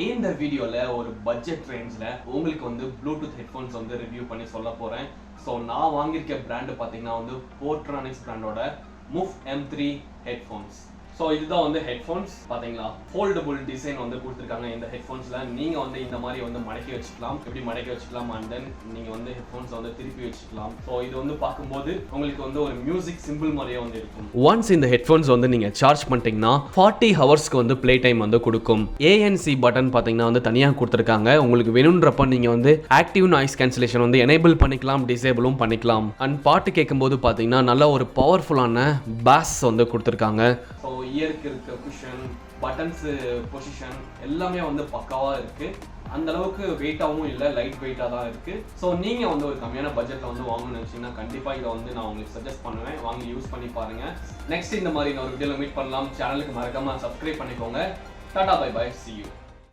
இந்த வீடியோல ஒரு பட்ஜெட் ரேஞ்ச்ல உங்களுக்கு வந்து ப்ளூடூத் ஹெட்ஃபோன்ஸ் வந்து ரிவ்யூ பண்ணி சொல்ல போறேன். ஸோ நான் வாங்கியிருக்க பிராண்டு பார்த்தீங்கன்னா வந்து போர்ட்ரானிக்ஸ் பிராண்டோட மூவ் M3 ஹெட்ஃபோன்ஸ். ஸோ இதுதான் வந்து ஹெட்ஃபோன்ஸ் பார்த்தீங்களா, ஃபோல்டபுள் டிசைன் வந்து கொடுத்துருக்காங்க. இந்த ஹெட்ஃபோன்ஸில் நீங்கள் வந்து இந்த மாதிரி வந்து மடக்கி வச்சுக்கலாம், எப்படி மடக்கி வச்சுக்கலாம், அண்ட் தென் நீங்கள் வந்து ஹெட்ஃபோன்ஸை வந்து திருப்பி வச்சுக்கலாம். ஸோ இது வந்து பார்க்கும்போது உங்களுக்கு வந்து ஒரு மியூசிக் சிம்பிள் மாதிரியே வந்து இருக்கும். ஒன்ஸ் இந்த ஹெட்ஃபோன்ஸ் வந்து நீங்கள் சார்ஜ் பண்ணிட்டீங்கன்னா 40 ஹவர்ஸ்க்கு வந்து ப்ளே டைம் வந்து கொடுக்கும். ANC பட்டன் பார்த்தீங்கன்னா வந்து தனியாக கொடுத்துருக்காங்க. உங்களுக்கு வேணுன்றப்ப நீங்கள் வந்து ஆக்டிவ் நாய்ஸ் கேன்சலேஷன் வந்து எனேபிள் பண்ணிக்கலாம், டிசேபிளும் பண்ணிக்கலாம். அண்ட் பாட்டு கேட்கும்போது பார்த்தீங்கன்னா நல்ல ஒரு பவர்ஃபுல்லான பாஸ் வந்து கொடுத்துருக்காங்க. ஸோ இயருக்கு இருக்க குஷன், பட்டன்ஸு பொசிஷன் எல்லாமே வந்து பக்காவாக இருக்குது. அந்த அளவுக்கு வெயிட்டாகவும் இல்லை, லைட் வெயிட்டாக தான் இருக்குது. ஸோ நீங்கள் வந்து ஒரு கம்மியான பட்ஜெட்டில் வந்து வாங்கணும்னு நினச்சிங்கன்னா கண்டிப்பாக இதை வந்து நான் உங்களுக்கு சஜஸ்ட் பண்ணுவேன். வாங்கி யூஸ் பண்ணி பாருங்கள். நெக்ஸ்ட் இந்த மாதிரி நான் ஒரு வீடியோவில் மீட் பண்ணலாம். சேனலுக்கு மறக்காமல் சப்ஸ்கிரைப் பண்ணிக்கோங்க. Tata bye bye, see you.